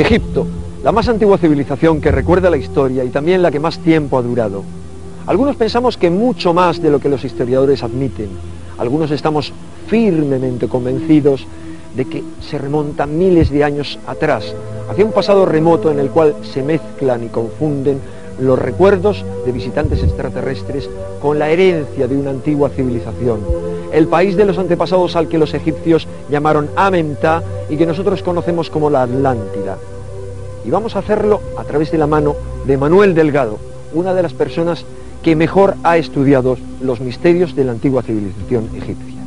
Egipto, la más antigua civilización que recuerda la historia y también la que más tiempo ha durado. Algunos pensamos que mucho más de lo que los historiadores admiten. Algunos estamos firmemente convencidos de que se remonta miles de años atrás, hacia un pasado remoto en el cual se mezclan y confunden los recuerdos de visitantes extraterrestres con la herencia de una antigua civilización, el país de los antepasados al que los egipcios llamaron Amenhotep y que nosotros conocemos como la Atlántida. Y vamos a hacerlo a través de la mano de Manuel Delgado, una de las personas que mejor ha estudiado los misterios de la antigua civilización egipcia.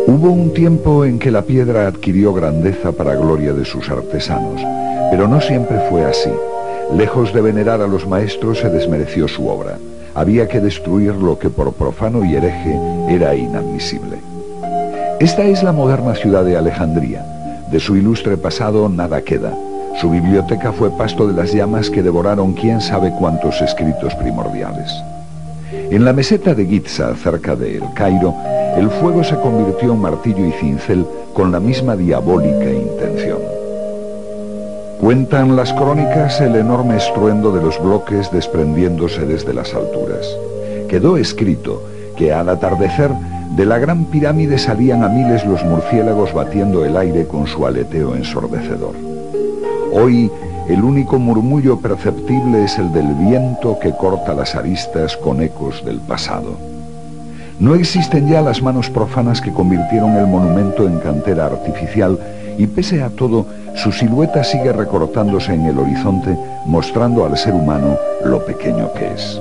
Hubo un tiempo en que la piedra adquirió grandeza para gloria de sus artesanos, pero no siempre fue así. Lejos de venerar a los maestros, se desmereció su obra. Había que destruir lo que por profano y hereje era inadmisible. Esta es la moderna ciudad de Alejandría. De su ilustre pasado nada queda. Su biblioteca fue pasto de las llamas que devoraron quién sabe cuántos escritos primordiales. En la meseta de Giza, cerca de El Cairo, el fuego se convirtió en martillo y cincel con la misma diabólica intención. Cuentan las crónicas el enorme estruendo de los bloques desprendiéndose desde las alturas. Quedó escrito que al atardecer de la gran pirámide salían a miles los murciélagos batiendo el aire con su aleteo ensordecedor. Hoy el único murmullo perceptible es el del viento que corta las aristas con ecos del pasado. No existen ya las manos profanas que convirtieron el monumento en cantera artificial y pese a todo, su silueta sigue recortándose en el horizonte, mostrando al ser humano lo pequeño que es.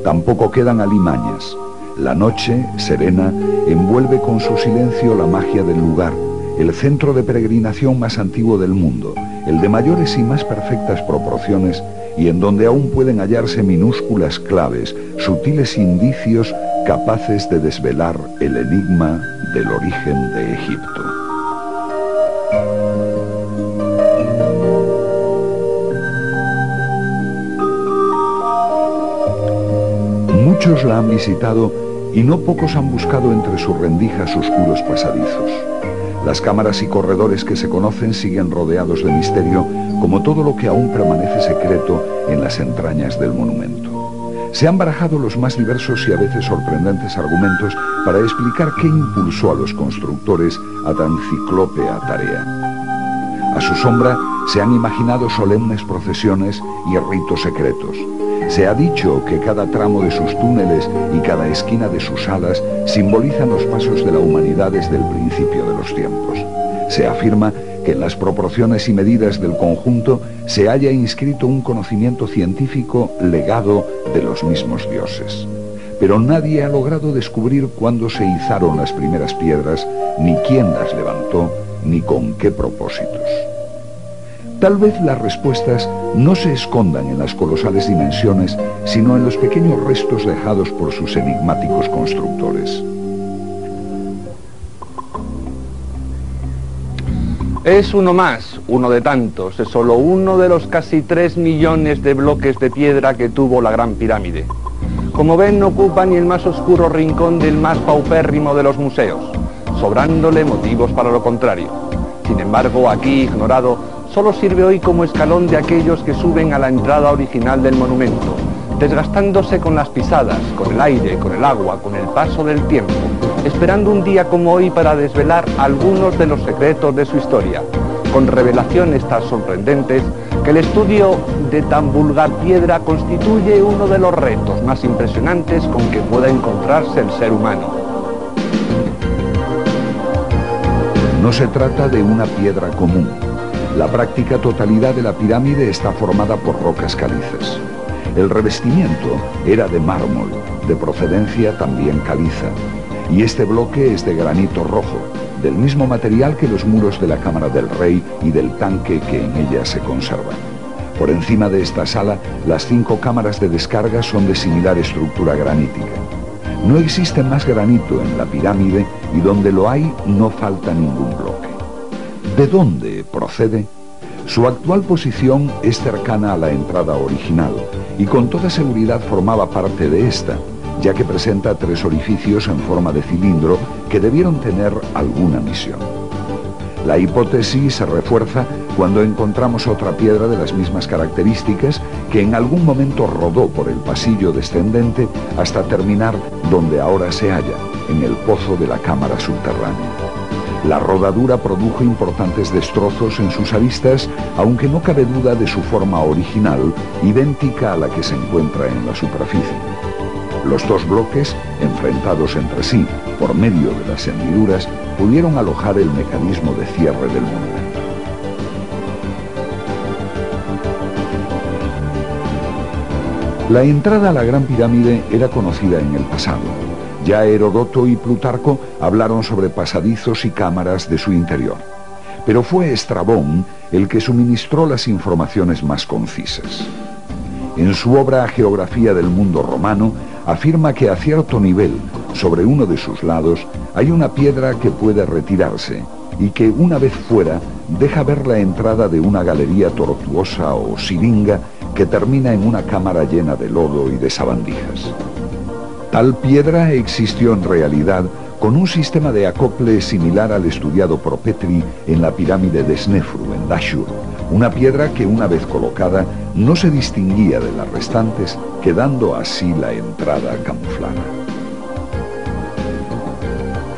Tampoco quedan alimañas. La noche, serena, envuelve con su silencio la magia del lugar, el centro de peregrinación más antiguo del mundo, el de mayores y más perfectas proporciones y en donde aún pueden hallarse minúsculas claves, sutiles indicios capaces de desvelar el enigma del origen de Egipto. Muchos la han visitado y no pocos han buscado entre sus rendijas oscuros pasadizos. Las cámaras y corredores que se conocen siguen rodeados de misterio, como todo lo que aún permanece secreto en las entrañas del monumento. Se han barajado los más diversos y a veces sorprendentes argumentos para explicar qué impulsó a los constructores a tan ciclópea tarea. A su sombra se han imaginado solemnes procesiones y ritos secretos. Se ha dicho que cada tramo de sus túneles y cada esquina de sus alas simbolizan los pasos de la humanidad desde el principio de los tiempos. Se afirma que en las proporciones y medidas del conjunto se halla inscrito un conocimiento científico legado de los mismos dioses. Pero nadie ha logrado descubrir cuándo se izaron las primeras piedras, ni quién las levantó, ni con qué propósitos. Tal vez las respuestas no se escondan en las colosales dimensiones, sino en los pequeños restos dejados por sus enigmáticos constructores. Es uno más, uno de tantos, es solo uno de los casi 3 millones de bloques de piedra que tuvo la Gran Pirámide. Como ven, no ocupa ni el más oscuro rincón del más paupérrimo de los museos, sobrándole motivos para lo contrario. Sin embargo, aquí ignorado, solo sirve hoy como escalón de aquellos que suben a la entrada original del monumento, desgastándose con las pisadas, con el aire, con el agua, con el paso del tiempo, esperando un día como hoy para desvelar algunos de los secretos de su historia, con revelaciones tan sorprendentes que el estudio de tan vulgar piedra constituye uno de los retos más impresionantes con que pueda encontrarse el ser humano. No se trata de una piedra común. La práctica totalidad de la pirámide está formada por rocas calizas. El revestimiento era de mármol, de procedencia también caliza, y este bloque es de granito rojo, del mismo material que los muros de la Cámara del Rey y del tanque que en ella se conservan. Por encima de esta sala, las 5 cámaras de descarga son de similar estructura granítica. No existe más granito en la pirámide y donde lo hay no falta ningún bloque. ¿De dónde procede? Su actual posición es cercana a la entrada original y con toda seguridad formaba parte de esta, ya que presenta 3 orificios en forma de cilindro que debieron tener alguna misión. La hipótesis se refuerza cuando encontramos otra piedra de las mismas características que en algún momento rodó por el pasillo descendente hasta terminar donde ahora se halla, en el pozo de la cámara subterránea. La rodadura produjo importantes destrozos en sus aristas, aunque no cabe duda de su forma original, idéntica a la que se encuentra en la superficie. Los 2 bloques, enfrentados entre sí por medio de las hendiduras, pudieron alojar el mecanismo de cierre del monumento. La entrada a la Gran Pirámide era conocida en el pasado. Ya Heródoto y Plutarco hablaron sobre pasadizos y cámaras de su interior. Pero fue Estrabón el que suministró las informaciones más concisas. En su obra Geografía del Mundo Romano, afirma que a cierto nivel, sobre uno de sus lados, hay una piedra que puede retirarse y que, una vez fuera, deja ver la entrada de una galería tortuosa o siringa que termina en una cámara llena de lodo y de sabandijas. Tal piedra existió en realidad con un sistema de acople similar al estudiado por Petrie en la pirámide de Snefru, en Dashur, una piedra que una vez colocada no se distinguía de las restantes, quedando así la entrada camuflada.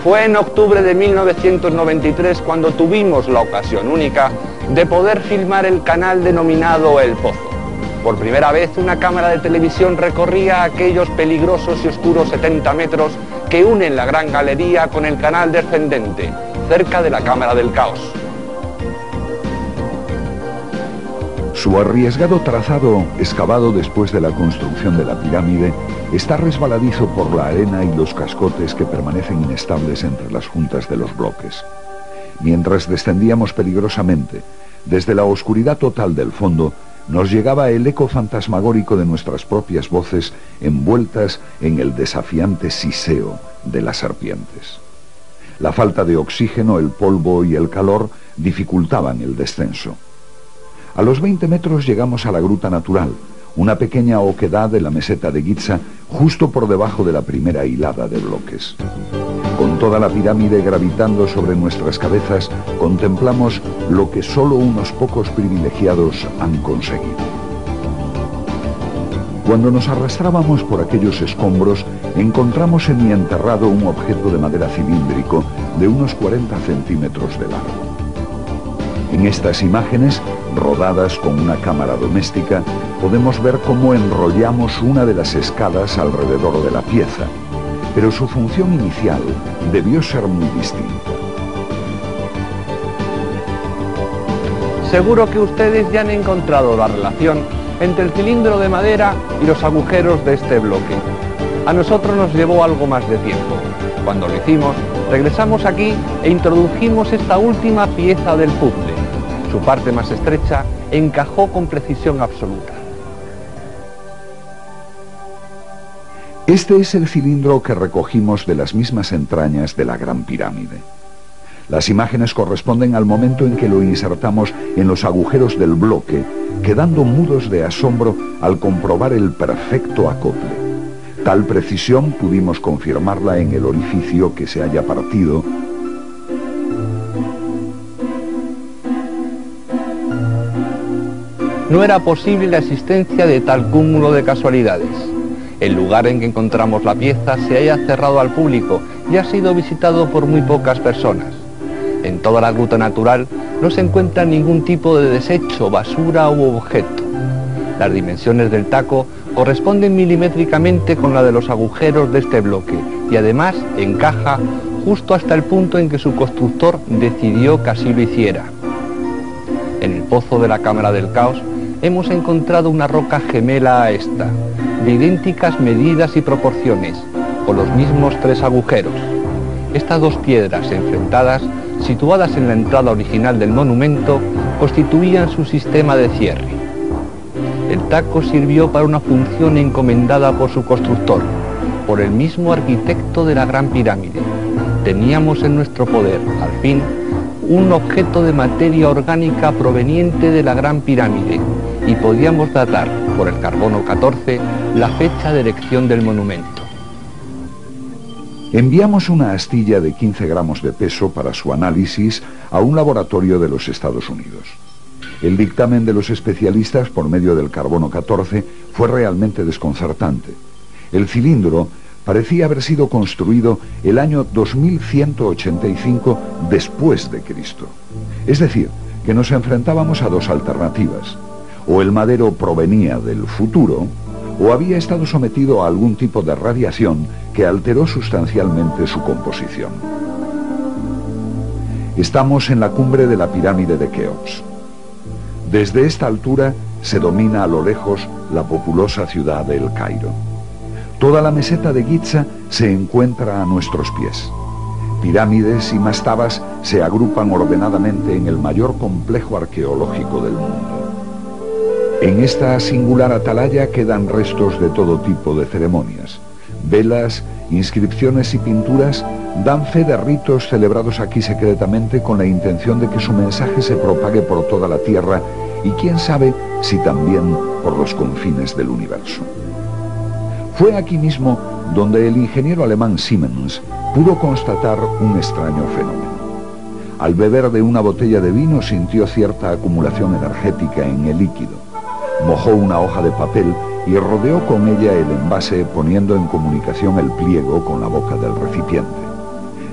Fue en octubre de 1993 cuando tuvimos la ocasión única de poder filmar el canal denominado El Pozo. Por primera vez una cámara de televisión recorría aquellos peligrosos y oscuros 70 metros que unen la Gran Galería con el canal descendente, cerca de la Cámara del Caos. Su arriesgado trazado, excavado después de la construcción de la pirámide, está resbaladizo por la arena y los cascotes que permanecen inestables entre las juntas de los bloques. Mientras descendíamos peligrosamente, desde la oscuridad total del fondo, nos llegaba el eco fantasmagórico de nuestras propias voces envueltas en el desafiante siseo de las serpientes. La falta de oxígeno, el polvo y el calor dificultaban el descenso. A los 20 metros llegamos a la gruta natural, una pequeña oquedad de la meseta de Giza, justo por debajo de la primera hilada de bloques. Con toda la pirámide gravitando sobre nuestras cabezas, contemplamos lo que solo unos pocos privilegiados han conseguido. Cuando nos arrastrábamos por aquellos escombros, encontramos semienterrado un objeto de madera cilíndrico de unos 40 centímetros de largo. En estas imágenes, rodadas con una cámara doméstica, podemos ver cómo enrollamos una de las escalas alrededor de la pieza, pero su función inicial debió ser muy distinta. Seguro que ustedes ya han encontrado la relación entre el cilindro de madera y los agujeros de este bloque. A nosotros nos llevó algo más de tiempo. Cuando lo hicimos, regresamos aquí e introdujimos esta última pieza del puzzle. Su parte más estrecha encajó con precisión absoluta. Este es el cilindro que recogimos de las mismas entrañas de la Gran Pirámide. Las imágenes corresponden al momento en que lo insertamos en los agujeros del bloque, quedando mudos de asombro al comprobar el perfecto acople. Tal precisión pudimos confirmarla en el orificio que se haya partido. No era posible la existencia de tal cúmulo de casualidades. El lugar en que encontramos la pieza se halla cerrado al público y ha sido visitado por muy pocas personas. En toda la gruta natural no se encuentra ningún tipo de desecho, basura u objeto. Las dimensiones del taco corresponden milimétricamente con la de los agujeros de este bloque y además encaja justo hasta el punto en que su constructor decidió que así lo hiciera. En el pozo de la Cámara del Caos hemos encontrado una roca gemela a esta, de idénticas medidas y proporciones, con los mismos 3 agujeros. Estas 2 piedras enfrentadas, situadas en la entrada original del monumento, constituían su sistema de cierre. El taco sirvió para una función encomendada por su constructor, por el mismo arquitecto de la Gran Pirámide. Teníamos en nuestro poder, al fin, un objeto de materia orgánica proveniente de la Gran Pirámide y podíamos datar, por el carbono 14, la fecha de erección del monumento. Enviamos una astilla de 15 gramos de peso para su análisis a un laboratorio de los Estados Unidos. El dictamen de los especialistas por medio del carbono 14 fue realmente desconcertante. El cilindro parecía haber sido construido el año 2185 después de Cristo. Es decir, que nos enfrentábamos a dos alternativas. O el madero provenía del futuro, o había estado sometido a algún tipo de radiación que alteró sustancialmente su composición. Estamos en la cumbre de la pirámide de Keops. Desde esta altura se domina a lo lejos la populosa ciudad de El Cairo. Toda la meseta de Giza se encuentra a nuestros pies. Pirámides y mastabas se agrupan ordenadamente en el mayor complejo arqueológico del mundo. En esta singular atalaya quedan restos de todo tipo de ceremonias. Velas, inscripciones y pinturas dan fe de ritos celebrados aquí secretamente con la intención de que su mensaje se propague por toda la tierra y quién sabe si también por los confines del universo. Fue aquí mismo donde el ingeniero alemán Siemens pudo constatar un extraño fenómeno. Al beber de una botella de vino sintió cierta acumulación energética en el líquido. Mojó una hoja de papel y rodeó con ella el envase poniendo en comunicación el pliego con la boca del recipiente.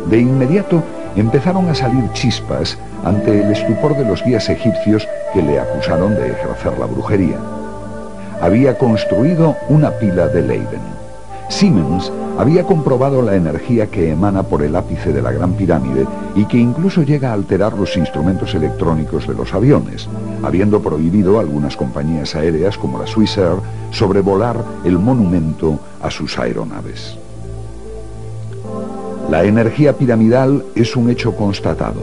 De inmediato empezaron a salir chispas ante el estupor de los guías egipcios que le acusaron de ejercer la brujería. Había construido una pila de Leyden. Siemens había comprobado la energía que emana por el ápice de la Gran Pirámide y que incluso llega a alterar los instrumentos electrónicos de los aviones, habiendo prohibido a algunas compañías aéreas como la Swissair sobrevolar el monumento a sus aeronaves. La energía piramidal es un hecho constatado.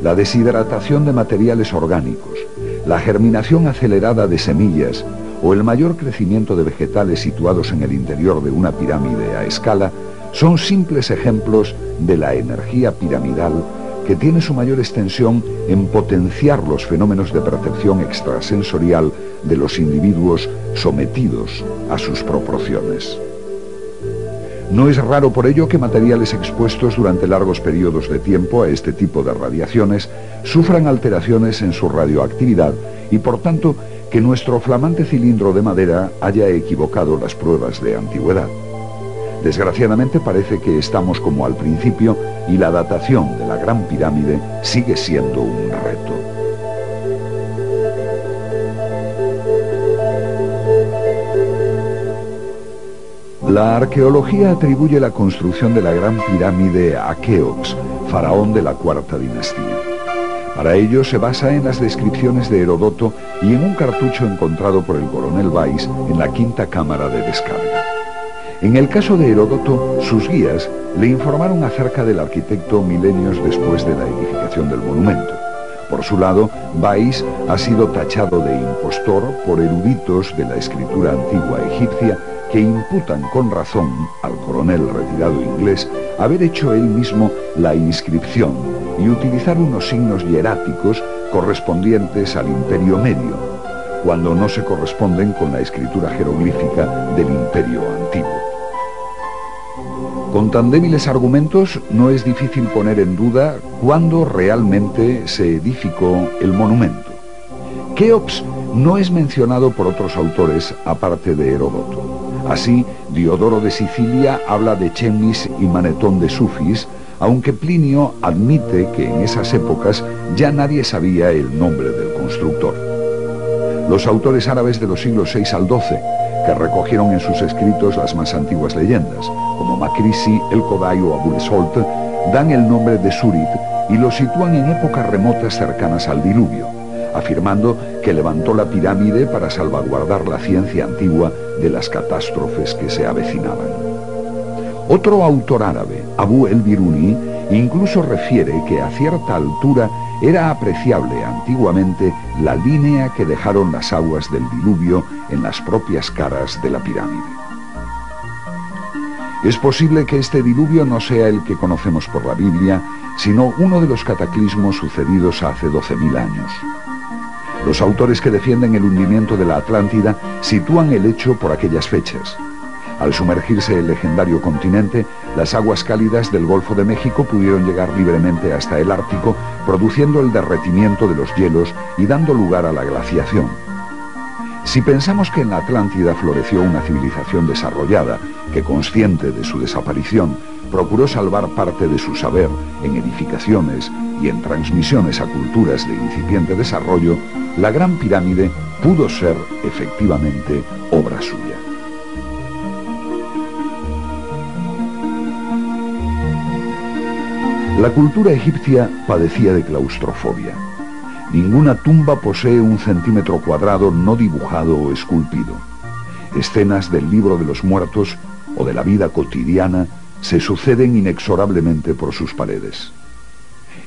La deshidratación de materiales orgánicos, la germinación acelerada de semillas o el mayor crecimiento de vegetales situados en el interior de una pirámide a escala son simples ejemplos de la energía piramidal que tiene su mayor extensión en potenciar los fenómenos de percepción extrasensorial de los individuos sometidos a sus proporciones. No es raro por ello que materiales expuestos durante largos periodos de tiempo a este tipo de radiaciones sufran alteraciones en su radioactividad y por tanto que nuestro flamante cilindro de madera haya equivocado las pruebas de antigüedad. Desgraciadamente parece que estamos como al principio y la datación de la Gran Pirámide sigue siendo un reto. La arqueología atribuye la construcción de la Gran Pirámide a Keops, faraón de la Cuarta Dinastía. Para ello se basa en las descripciones de Heródoto y en un cartucho encontrado por el coronel Weiss en la quinta cámara de descarga. En el caso de Heródoto, sus guías le informaron acerca del arquitecto milenios después de la edificación del monumento. Por su lado, Weiss ha sido tachado de impostor por eruditos de la escritura antigua egipcia que imputan con razón al coronel retirado inglés haber hecho él mismo la inscripción y utilizar unos signos hieráticos correspondientes al Imperio Medio, cuando no se corresponden con la escritura jeroglífica del Imperio Antiguo. Con tan débiles argumentos no es difícil poner en duda cuándo realmente se edificó el monumento. Keops no es mencionado por otros autores aparte de Heródoto. Así, Diodoro de Sicilia habla de Chemmis y Manetón de Sufis, aunque Plinio admite que en esas épocas ya nadie sabía el nombre del constructor. Los autores árabes de los siglos VI al XII, que recogieron en sus escritos las más antiguas leyendas, como Makrisi, El Kodai o Abul Solt, dan el nombre de Surit y lo sitúan en épocas remotas cercanas al diluvio, afirmando que levantó la pirámide para salvaguardar la ciencia antigua de las catástrofes que se avecinaban. Otro autor árabe, Abu el-Biruni, incluso refiere que a cierta altura era apreciable antiguamente la línea que dejaron las aguas del diluvio en las propias caras de la pirámide. Es posible que este diluvio no sea el que conocemos por la Biblia, sino uno de los cataclismos sucedidos hace 12.000 años. Los autores que defienden el hundimiento de la Atlántida sitúan el hecho por aquellas fechas. Al sumergirse el legendario continente, las aguas cálidas del Golfo de México pudieron llegar libremente hasta el Ártico, produciendo el derretimiento de los hielos y dando lugar a la glaciación. Si pensamos que en la Atlántida floreció una civilización desarrollada, que consciente de su desaparición, procuró salvar parte de su saber en edificaciones y en transmisiones a culturas de incipiente desarrollo, la Gran Pirámide pudo ser efectivamente obra suya. La cultura egipcia padecía de claustrofobia. Ninguna tumba posee 1 centímetro cuadrado no dibujado o esculpido. Escenas del libro de los muertos o de la vida cotidiana se suceden inexorablemente por sus paredes.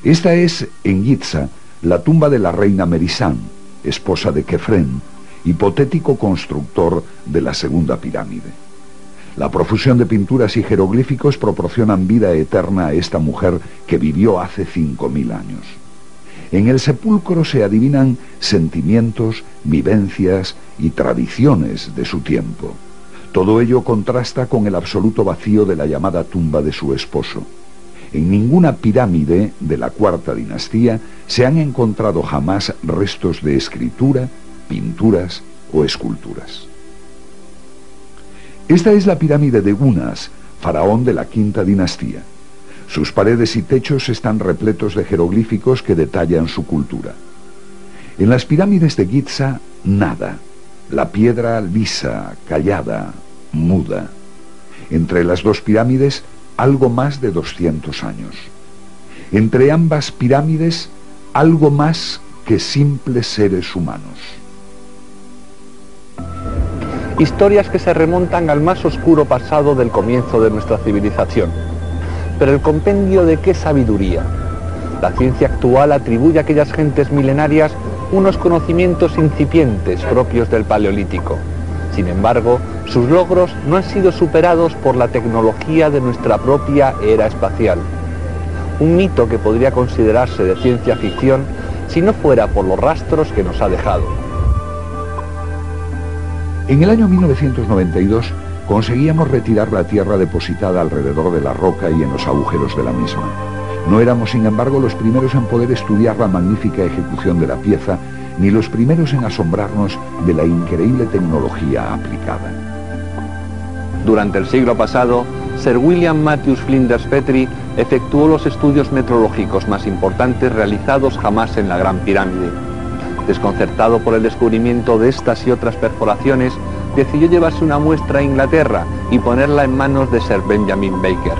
Esta es, en Giza, la tumba de la reina Merisán, esposa de Kefren, hipotético constructor de la segunda pirámide. La profusión de pinturas y jeroglíficos proporcionan vida eterna a esta mujer que vivió hace 5000 años. En el sepulcro se adivinan sentimientos, vivencias y tradiciones de su tiempo. Todo ello contrasta con el absoluto vacío de la llamada tumba de su esposo. En ninguna pirámide de la cuarta dinastía se han encontrado jamás restos de escritura, pinturas o esculturas. Esta es la pirámide de Unas, faraón de la quinta dinastía. Sus paredes y techos están repletos de jeroglíficos que detallan su cultura. En las pirámides de Giza, nada. La piedra lisa, callada, muda. Entre las dos pirámides, algo más de 200 años. Entre ambas pirámides, algo más que simples seres humanos. Historias que se remontan al más oscuro pasado del comienzo de nuestra civilización. Pero el compendio de qué sabiduría. La ciencia actual atribuye a aquellas gentes milenarias unos conocimientos incipientes propios del Paleolítico. Sin embargo, sus logros no han sido superados por la tecnología de nuestra propia era espacial. Un mito que podría considerarse de ciencia ficción si no fuera por los rastros que nos ha dejado. En el año 1992 conseguíamos retirar la tierra depositada alrededor de la roca y en los agujeros de la misma. No éramos, sin embargo, los primeros en poder estudiar la magnífica ejecución de la pieza, ni los primeros en asombrarnos de la increíble tecnología aplicada. Durante el siglo pasado, Sir William Matthews Flinders Petrie efectuó los estudios meteorológicos más importantes realizados jamás en la Gran Pirámide. Desconcertado por el descubrimiento de estas y otras perforaciones, decidió llevarse una muestra a Inglaterra y ponerla en manos de Sir Benjamin Baker.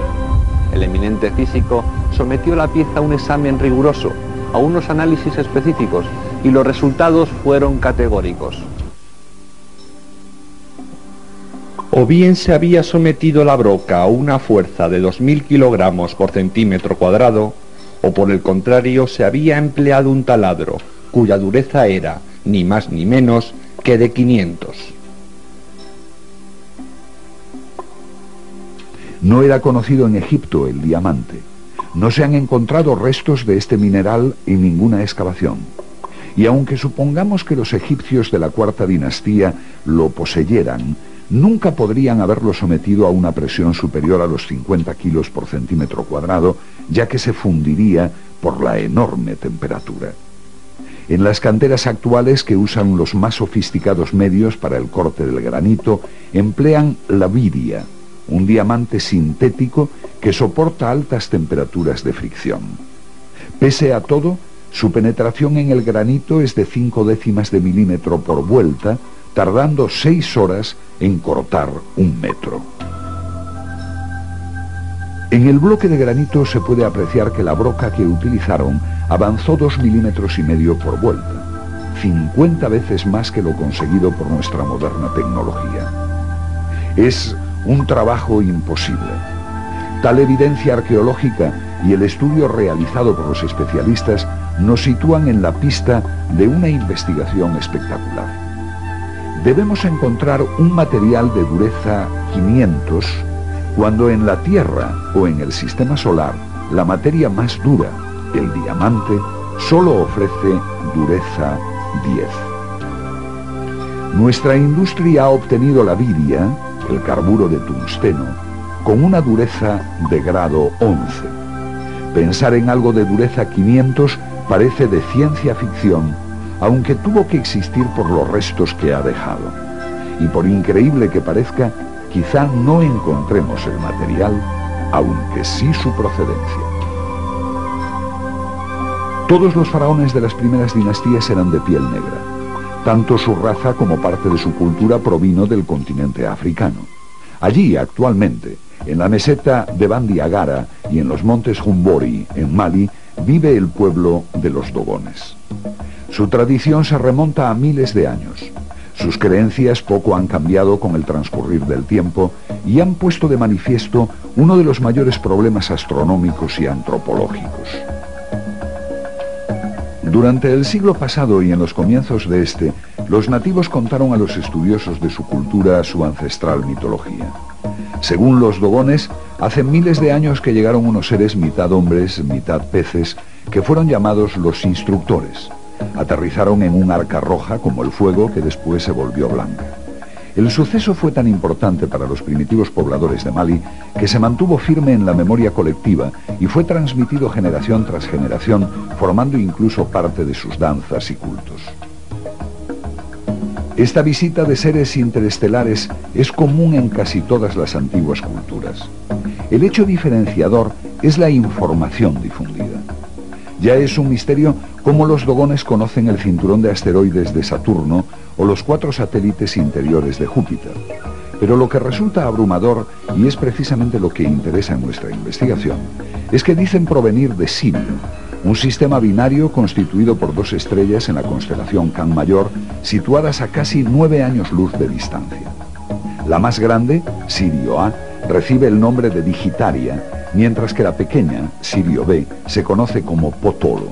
El eminente físico sometió la pieza a un examen riguroso, a unos análisis específicos, y los resultados fueron categóricos. O bien se había sometido la broca a una fuerza de 2000 kilogramos por centímetro cuadrado, o por el contrario se había empleado un taladro, cuya dureza era, ni más ni menos, que de 500. No era conocido en Egipto el diamante. No se han encontrado restos de este mineral en ninguna excavación. Y aunque supongamos que los egipcios de la cuarta dinastía lo poseyeran, nunca podrían haberlo sometido a una presión superior a los 50 kilos por centímetro cuadrado, ya que se fundiría por la enorme temperatura. En las canteras actuales, que usan los más sofisticados medios para el corte del granito, emplean la viria, un diamante sintético que soporta altas temperaturas de fricción. Pese a todo, su penetración en el granito es de 0,5 de milímetro por vuelta, tardando 6 horas en cortar 1 metro. En el bloque de granito se puede apreciar que la broca que utilizaron avanzó 2,5 milímetros por vuelta, 50 veces más que lo conseguido por nuestra moderna tecnología. Es un trabajo imposible. Tal evidencia arqueológica y el estudio realizado por los especialistas nos sitúan en la pista de una investigación espectacular. Debemos encontrar un material de dureza 500 cuando en la Tierra o en el sistema solar la materia más dura, el diamante, solo ofrece dureza 10. Nuestra industria ha obtenido la viria, el carburo de tungsteno, con una dureza de grado 11. Pensar en algo de dureza 500 parece de ciencia ficción, aunque tuvo que existir por los restos que ha dejado. Y por increíble que parezca, quizá no encontremos el material, aunque sí su procedencia. Todos los faraones de las primeras dinastías eran de piel negra. Tanto su raza como parte de su cultura provino del continente africano. Allí, actualmente, en la meseta de Bandiagara y en los montes Jumbori, en Mali, vive el pueblo de los Dogones. Su tradición se remonta a miles de años. Sus creencias poco han cambiado con el transcurrir del tiempo y han puesto de manifiesto uno de los mayores problemas astronómicos y antropológicos. Durante el siglo pasado y en los comienzos de este, los nativos contaron a los estudiosos de su cultura su ancestral mitología. Según los Dogones, hace miles de años que llegaron unos seres mitad hombres, mitad peces, que fueron llamados los instructores. Aterrizaron en un arca roja como el fuego que después se volvió blanca. El suceso fue tan importante para los primitivos pobladores de Mali que se mantuvo firme en la memoria colectiva y fue transmitido generación tras generación, formando incluso parte de sus danzas y cultos. Esta visita de seres interestelares es común en casi todas las antiguas culturas. El hecho diferenciador es la información difundida. Ya es un misterio cómo los Dogones conocen el cinturón de asteroides de Saturno o los 4 satélites interiores de Júpiter. Pero lo que resulta abrumador, y es precisamente lo que interesa en nuestra investigación, es que dicen provenir de Sirio, un sistema binario constituido por 2 estrellas en la constelación Can Mayor, situadas a casi 9 años luz de distancia. La más grande, Sirio A, recibe el nombre de Digitaria, mientras que la pequeña, Sirio B, se conoce como Potolo.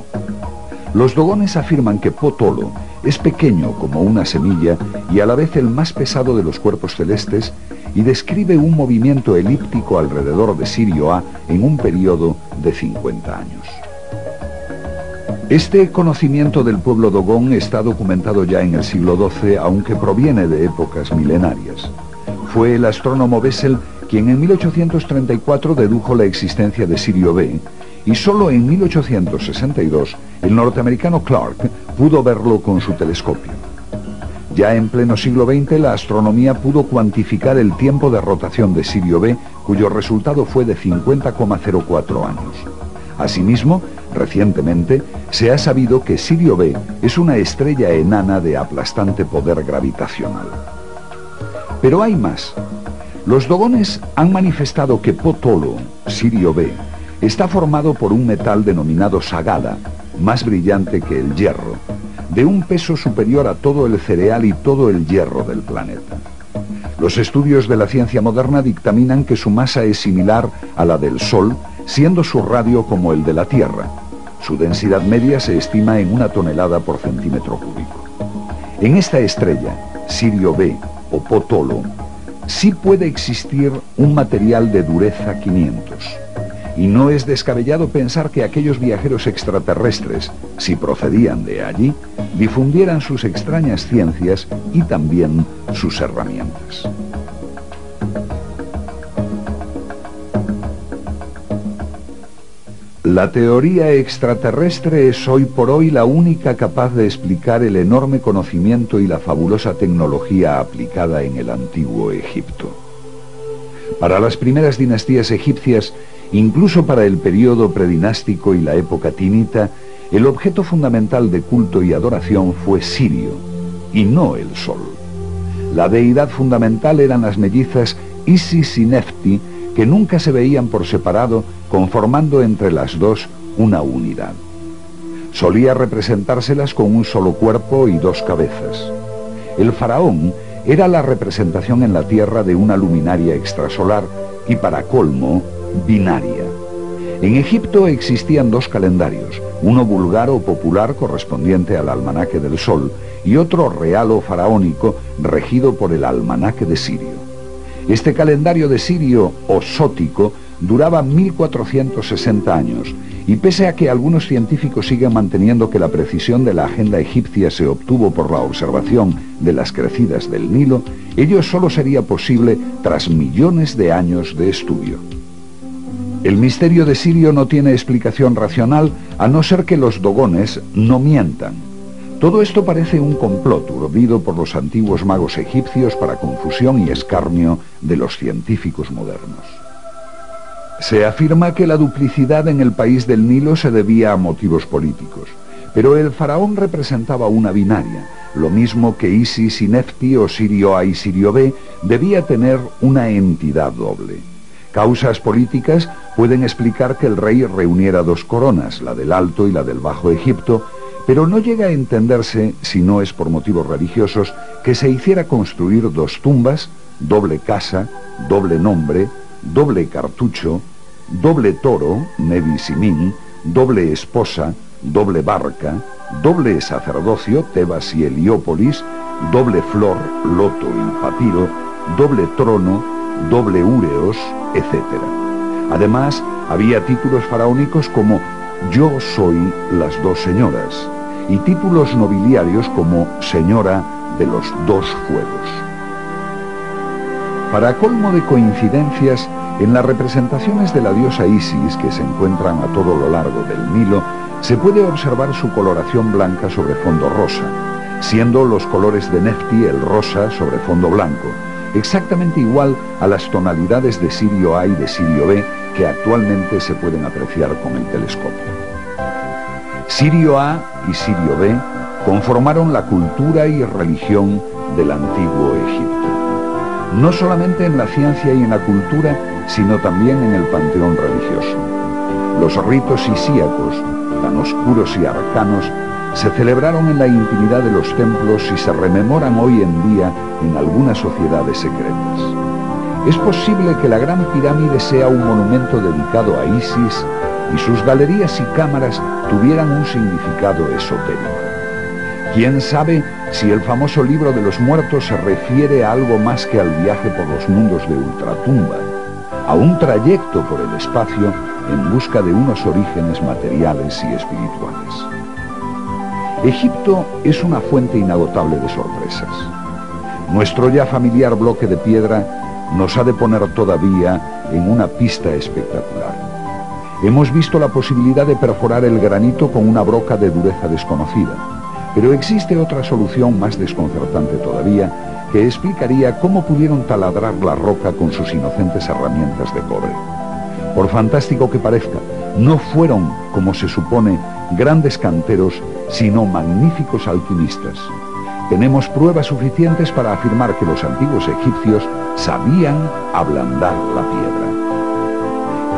Los Dogones afirman que Potolo es pequeño como una semilla y a la vez el más pesado de los cuerpos celestes y describe un movimiento elíptico alrededor de Sirio A en un periodo de 50 años. Este conocimiento del pueblo Dogón está documentado ya en el siglo XII, aunque proviene de épocas milenarias. Fue el astrónomo Bessel quien en 1834 dedujo la existencia de Sirio B, y solo en 1862 el norteamericano Clark pudo verlo con su telescopio. Ya en pleno siglo XX la astronomía pudo cuantificar el tiempo de rotación de Sirio B, cuyo resultado fue de 50,04 años. Asimismo, recientemente se ha sabido que Sirio B es una estrella enana de aplastante poder gravitacional. Pero hay más. Los Dogones han manifestado que Potolo, Sirio B, está formado por un metal denominado sagala, más brillante que el hierro, de un peso superior a todo el cereal y todo el hierro del planeta. Los estudios de la ciencia moderna dictaminan que su masa es similar a la del Sol, siendo su radio como el de la Tierra. Su densidad media se estima en 1 tonelada por centímetro cúbico. En esta estrella, Sirio B o Potolo, sí puede existir un material de dureza 500. Y no es descabellado pensar que aquellos viajeros extraterrestres, si procedían de allí, difundieran sus extrañas ciencias y también sus herramientas. La teoría extraterrestre es hoy por hoy la única capaz de explicar el enorme conocimiento y la fabulosa tecnología aplicada en el antiguo Egipto. Para las primeras dinastías egipcias, incluso para el periodo predinástico y la época tinita, el objeto fundamental de culto y adoración fue Sirio, y no el Sol. La deidad fundamental eran las mellizas Isis y Nefti, que nunca se veían por separado, conformando entre las dos una unidad. Solía representárselas con un solo cuerpo y 2 cabezas. El faraón era la representación en la tierra de una luminaria extrasolar y, para colmo, binaria. En Egipto existían 2 calendarios, uno vulgar o popular correspondiente al almanaque del Sol y otro real o faraónico regido por el almanaque de Sirio. Este calendario de Sirio o sótico duraba 1460 años, y pese a que algunos científicos siguen manteniendo que la precisión de la agenda egipcia se obtuvo por la observación de las crecidas del Nilo, ello solo sería posible tras millones de años de estudio. El misterio de Sirio no tiene explicación racional a no ser que los dogones no mientan. Todo esto parece un complot urdido por los antiguos magos egipcios para confusión y escarnio de los científicos modernos. Se afirma que la duplicidad en el país del Nilo se debía a motivos políticos, pero el faraón representaba una binaria, lo mismo que Isis y Nefti o Sirio A y Sirio B debía tener una entidad doble. Causas políticas pueden explicar que el rey reuniera dos coronas, la del Alto y la del Bajo Egipto, pero no llega a entenderse, si no es por motivos religiosos, que se hiciera construir dos tumbas, doble casa, doble nombre, doble cartucho, doble toro, Nebi Simin, doble esposa, doble barca, doble sacerdocio, Tebas y Heliópolis, doble flor, loto y papiro, doble trono, doble úreos, etc. Además, había títulos faraónicos como Yo soy las dos señoras, y títulos nobiliarios como Señora de los dos fuegos. Para colmo de coincidencias, en las representaciones de la diosa Isis, que se encuentran a todo lo largo del Nilo, se puede observar su coloración blanca sobre fondo rosa, siendo los colores de Nefti el rosa sobre fondo blanco, exactamente igual a las tonalidades de Sirio A y de Sirio B que actualmente se pueden apreciar con el telescopio. Sirio A y Sirio B conformaron la cultura y religión del antiguo Egipto. No solamente en la ciencia y en la cultura, sino también en el panteón religioso. Los ritos isíacos, tan oscuros y arcanos, se celebraron en la intimidad de los templos y se rememoran hoy en día en algunas sociedades secretas. Es posible que la Gran Pirámide sea un monumento dedicado a Isis y sus galerías y cámaras tuvieran un significado esotérico. ¿Quién sabe si el famoso libro de los muertos se refiere a algo más que al viaje por los mundos de ultratumba, a un trayecto por el espacio en busca de unos orígenes materiales y espirituales? Egipto es una fuente inagotable de sorpresas. Nuestro ya familiar bloque de piedra nos ha de poner todavía en una pista espectacular. Hemos visto la posibilidad de perforar el granito con una broca de dureza desconocida, pero existe otra solución más desconcertante todavía, que explicaría cómo pudieron taladrar la roca con sus inocentes herramientas de cobre. Por fantástico que parezca, no fueron, como se supone, grandes canteros, sino magníficos alquimistas. Tenemos pruebas suficientes para afirmar que los antiguos egipcios sabían ablandar la piedra.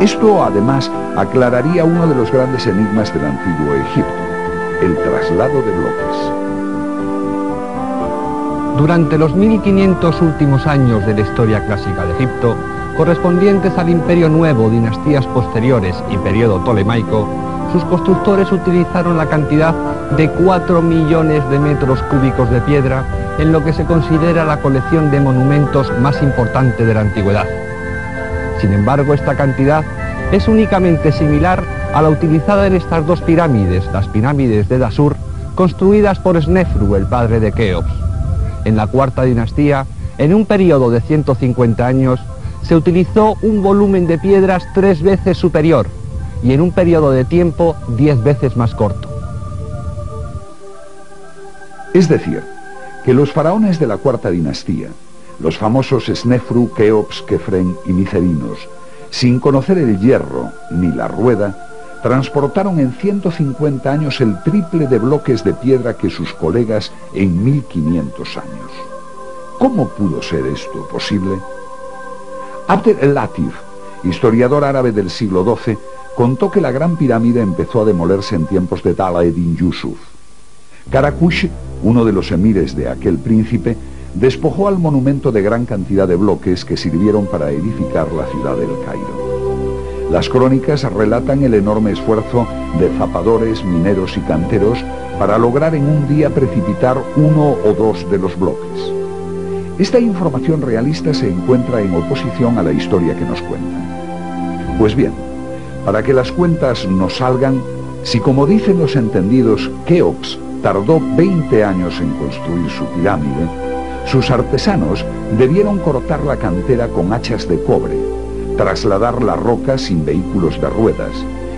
Esto, además, aclararía uno de los grandes enigmas del antiguo Egipto: el traslado de bloques. Durante los 1500 últimos años de la historia clásica de Egipto, correspondientes al Imperio Nuevo, dinastías posteriores y periodo tolemaico, sus constructores utilizaron la cantidad de 4 millones de metros cúbicos de piedra en lo que se considera la colección de monumentos más importante de la antigüedad. Sin embargo, esta cantidad es únicamente similar a la utilizada en estas dos pirámides, las pirámides de Dashur, construidas por Snefru, el padre de Keops. En la cuarta dinastía, en un periodo de 150 años, se utilizó un volumen de piedras 3 veces superior y en un periodo de tiempo 10 veces más corto. Es decir, que los faraones de la cuarta dinastía, los famosos Snefru, Keops, Kefren y Micerinos, sin conocer el hierro ni la rueda, transportaron en 150 años el triple de bloques de piedra que sus colegas en 1500 años. ¿Cómo pudo ser esto posible? Abd el-Latif, historiador árabe del siglo XII, contó que la Gran Pirámide empezó a demolerse en tiempos de Ala-Eddin Yusuf. Karakush, uno de los emires de aquel príncipe, despojó al monumento de gran cantidad de bloques que sirvieron para edificar la ciudad del Cairo. Las crónicas relatan el enorme esfuerzo de zapadores, mineros y canteros para lograr en un día precipitar 1 o 2 de los bloques. Esta información realista se encuentra en oposición a la historia que nos cuentan. Pues bien, para que las cuentas nos salgan, si como dicen los entendidos, Keops tardó 20 años en construir su pirámide, sus artesanos debieron cortar la cantera con hachas de cobre, trasladar la roca sin vehículos de ruedas,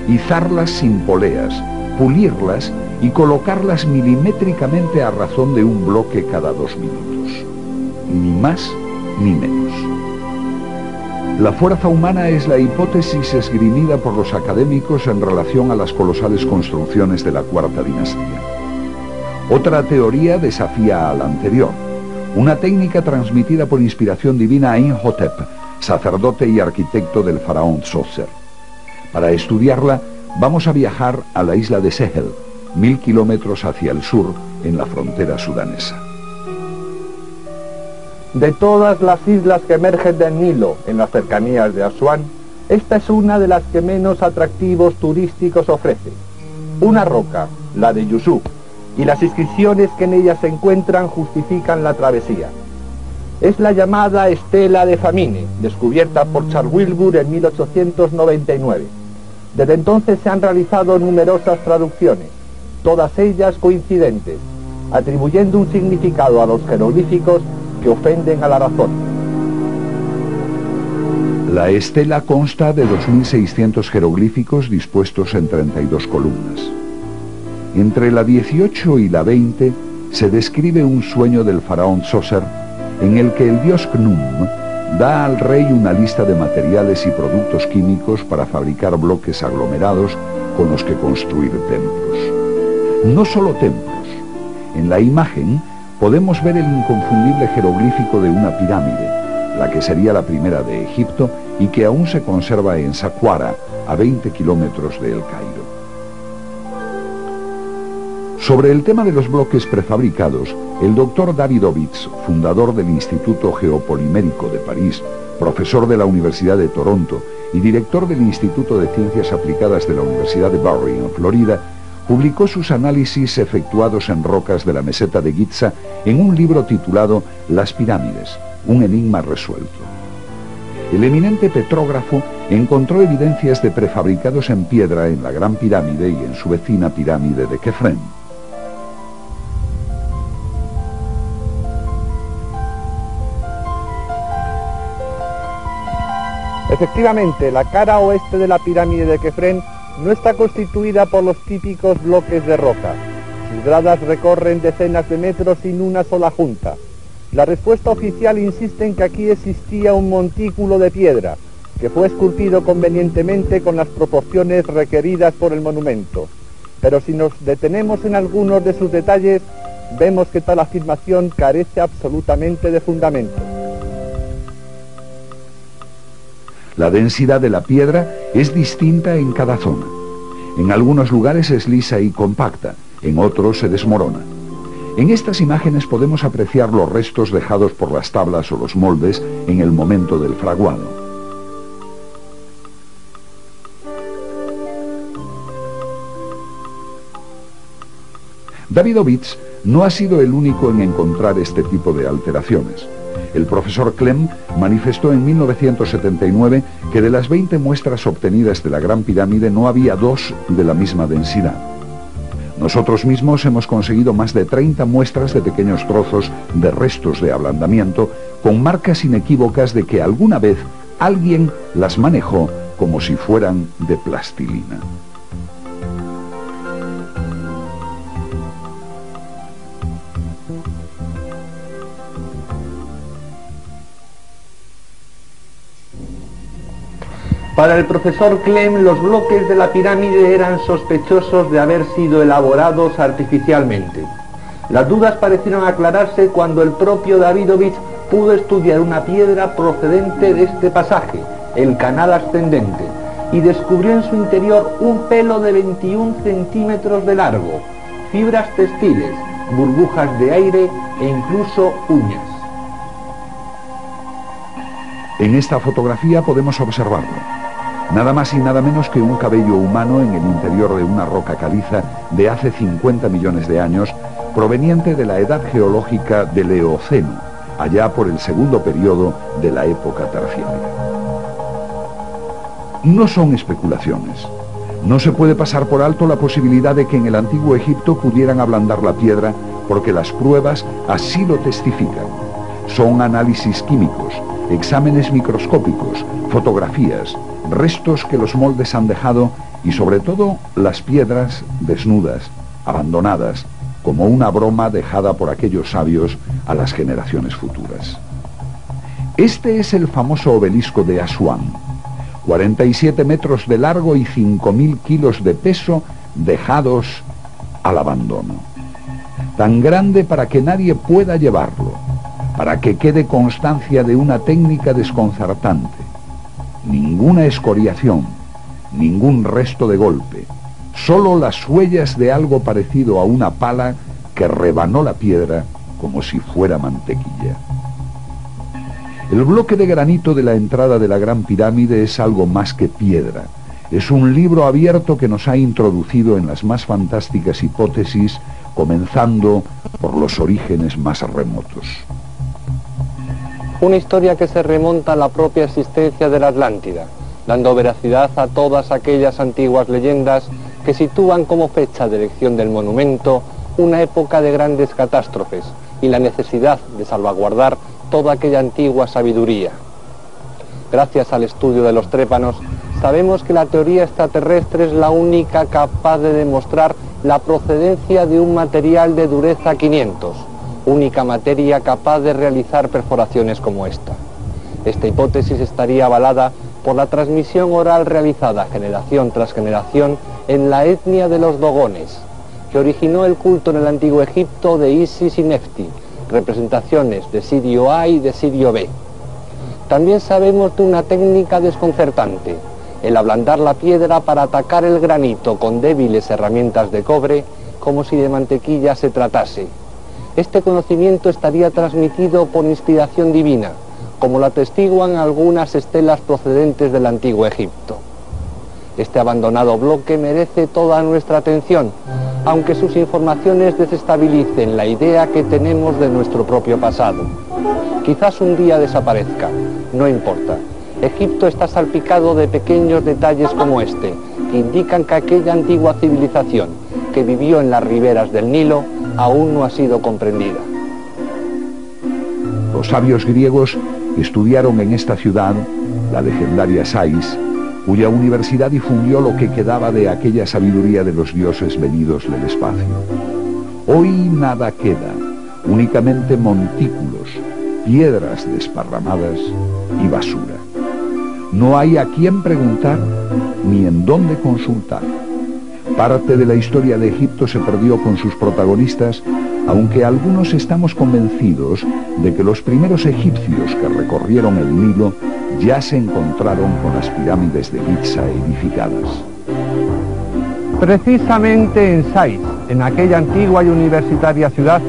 izarlas sin poleas, pulirlas y colocarlas milimétricamente a razón de un bloque cada 2 minutos. Ni más ni menos. La fuerza humana es la hipótesis esgrimida por los académicos en relación a las colosales construcciones de la Cuarta Dinastía. Otra teoría desafía a la anterior, una técnica transmitida por inspiración divina a Imhotep, sacerdote y arquitecto del faraón Djoser. Para estudiarla, vamos a viajar a la isla de Sehel, 1000 kilómetros hacia el sur, en la frontera sudanesa. De todas las islas que emergen del Nilo en las cercanías de Asuán, esta es una de las que menos atractivos turísticos ofrece. Una roca, la de Yusuf, y las inscripciones que en ella se encuentran justifican la travesía. Es la llamada Estela de Famine, descubierta por Charles Wilbur en 1899. Desde entonces se han realizado numerosas traducciones, todas ellas coincidentes, atribuyendo un significado a los jeroglíficos que ofenden a la razón. La estela consta de 2.600 jeroglíficos dispuestos en 32 columnas. Entre la 18 y la 20 se describe un sueño del faraón Djoser en el que el dios Khnum da al rey una lista de materiales y productos químicos para fabricar bloques aglomerados con los que construir templos. No solo templos. En la imagen podemos ver el inconfundible jeroglífico de una pirámide, la que sería la primera de Egipto y que aún se conserva en Saqqara, a 20 kilómetros de El Cairo. Sobre el tema de los bloques prefabricados, el doctor Davidovits, fundador del Instituto Geopolimérico de París, profesor de la Universidad de Toronto y director del Instituto de Ciencias Aplicadas de la Universidad de Barry, en Florida, publicó sus análisis efectuados en rocas de la meseta de Giza en un libro titulado Las pirámides, un enigma resuelto. El eminente petrógrafo encontró evidencias de prefabricados en piedra en la Gran Pirámide y en su vecina pirámide de Kefren. Efectivamente, la cara oeste de la pirámide de Kefren no está constituida por los típicos bloques de roca. Sus gradas recorren decenas de metros sin una sola junta. La respuesta oficial insiste en que aquí existía un montículo de piedra, que fue esculpido convenientemente con las proporciones requeridas por el monumento. Pero si nos detenemos en algunos de sus detalles, vemos que tal afirmación carece absolutamente de fundamento. La densidad de la piedra es distinta en cada zona. En algunos lugares es lisa y compacta, en otros se desmorona. En estas imágenes podemos apreciar los restos dejados por las tablas o los moldes en el momento del fraguado. Davidovits no ha sido el único en encontrar este tipo de alteraciones. El profesor Clem manifestó en 1979 que de las 20 muestras obtenidas de la Gran Pirámide no había 2 de la misma densidad. Nosotros mismos hemos conseguido más de 30 muestras de pequeños trozos de restos de ablandamiento con marcas inequívocas de que alguna vez alguien las manejó como si fueran de plastilina. Para el profesor Clem, los bloques de la pirámide eran sospechosos de haber sido elaborados artificialmente. Las dudas parecieron aclararse cuando el propio Davidovits pudo estudiar una piedra procedente de este pasaje, el canal ascendente, y descubrió en su interior un pelo de 21 centímetros de largo, fibras textiles, burbujas de aire e incluso uñas. En esta fotografía podemos observarlo. Nada más y nada menos que un cabello humano en el interior de una roca caliza de hace 50 millones de años, proveniente de la edad geológica del Eoceno, allá por el segundo periodo de la época terciaria. No son especulaciones. No se puede pasar por alto la posibilidad de que en el antiguo Egipto pudieran ablandar la piedra, porque las pruebas así lo testifican. Son análisis químicos, exámenes microscópicos, fotografías, restos que los moldes han dejado y sobre todo las piedras desnudas, abandonadas, como una broma dejada por aquellos sabios a las generaciones futuras. Este es el famoso obelisco de Asuán, 47 metros de largo y 5.000 kilos de peso dejados al abandono. Tan grande para que nadie pueda llevarlo, para que quede constancia de una técnica desconcertante. Ninguna escoriación, ningún resto de golpe, solo las huellas de algo parecido a una pala que rebanó la piedra como si fuera mantequilla. El bloque de granito de la entrada de la Gran Pirámide es algo más que piedra. Es un libro abierto que nos ha introducido en las más fantásticas hipótesis, comenzando por los orígenes más remotos. Una historia que se remonta a la propia existencia de la Atlántida, dando veracidad a todas aquellas antiguas leyendas que sitúan como fecha de erección del monumento una época de grandes catástrofes y la necesidad de salvaguardar toda aquella antigua sabiduría. Gracias al estudio de los trépanos, sabemos que la teoría extraterrestre es la única capaz de demostrar la procedencia de un material de dureza 500, única materia capaz de realizar perforaciones como esta. Esta hipótesis estaría avalada por la transmisión oral realizada generación tras generación en la etnia de los dogones, que originó el culto en el antiguo Egipto de Isis y Nefti, representaciones de Sirio A y de Sirio B. También sabemos de una técnica desconcertante, el ablandar la piedra para atacar el granito con débiles herramientas de cobre, como si de mantequilla se tratase. Este conocimiento estaría transmitido por inspiración divina, como lo atestiguan algunas estelas procedentes del antiguo Egipto. Este abandonado bloque merece toda nuestra atención, aunque sus informaciones desestabilicen la idea que tenemos de nuestro propio pasado. Quizás un día desaparezca, no importa. Egipto está salpicado de pequeños detalles como este, que indican que aquella antigua civilización que vivió en las riberas del Nilo aún no ha sido comprendida. Los sabios griegos estudiaron en esta ciudad la legendaria Sais, cuya universidad difundió lo que quedaba de aquella sabiduría de los dioses venidos del espacio. Hoy nada queda, únicamente montículos, piedras desparramadas y basura. No hay a quién preguntar ni en dónde consultar. Parte de la historia de Egipto se perdió con sus protagonistas, aunque algunos estamos convencidos de que los primeros egipcios que recorrieron el Nilo ya se encontraron con las pirámides de Giza edificadas. Precisamente en Sais, en aquella antigua y universitaria ciudad,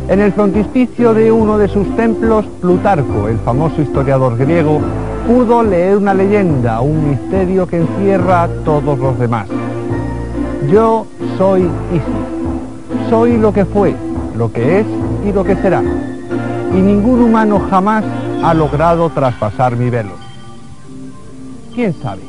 en el frontispicio de uno de sus templos, Plutarco, el famoso historiador griego, pudo leer una leyenda, un misterio que encierra a todos los demás. Yo soy Isis, soy lo que fue, lo que es y lo que será, y ningún humano jamás ha logrado traspasar mi velo. ¿Quién sabe?